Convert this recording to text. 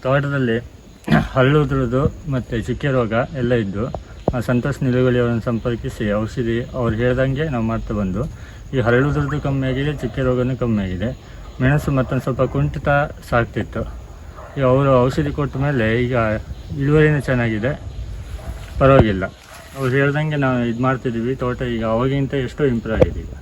ತೋಟದಲ್ಲಿ ಹರಳುದ್ರದ್ದು ಮತ್ತು ಚುಕ್ಕೆ ರೋಗ ಎಲ್ಲ ಇದ್ದು ಸಂತೋಷ್ ನಿಲುಗಳಿ ಅವರನ್ನು ಸಂಪರ್ಕಿಸಿ ಔಷಧಿ ಅವ್ರು ಹೇಳ್ದಂಗೆ ನಾವು ಮಾಡ್ತಾ ಬಂದು ಈ ಹರಳುದ್ರದ್ದು ಕಮ್ಮಿ ಆಗಿದೆ, ಚುಕ್ಕೆ ರೋಗನೂ ಕಮ್ಮಿ ಆಗಿದೆ. ಮೆಣಸು ಮತ್ತೊಂದು ಸ್ವಲ್ಪ ಕುಂಠಿತ ಸಾಕ್ತಿತ್ತು. ಈಗ ಅವರು ಔಷಧಿ ಕೊಟ್ಟ ಮೇಲೆ ಈಗ ಇಳುವರಿನೂ ಚೆನ್ನಾಗಿದೆ, ಪರವಾಗಿಲ್ಲ. ಅವ್ರು ಹೇಳ್ದಂಗೆ ನಾವು ಇದು ಮಾಡ್ತಿದ್ದೀವಿ. ತೋಟ ಈಗ ಅವಾಗಿಂತ ಎಷ್ಟೋ ಇಂಪ್ರೂವ್ ಆಗಿದೆ ಈಗ.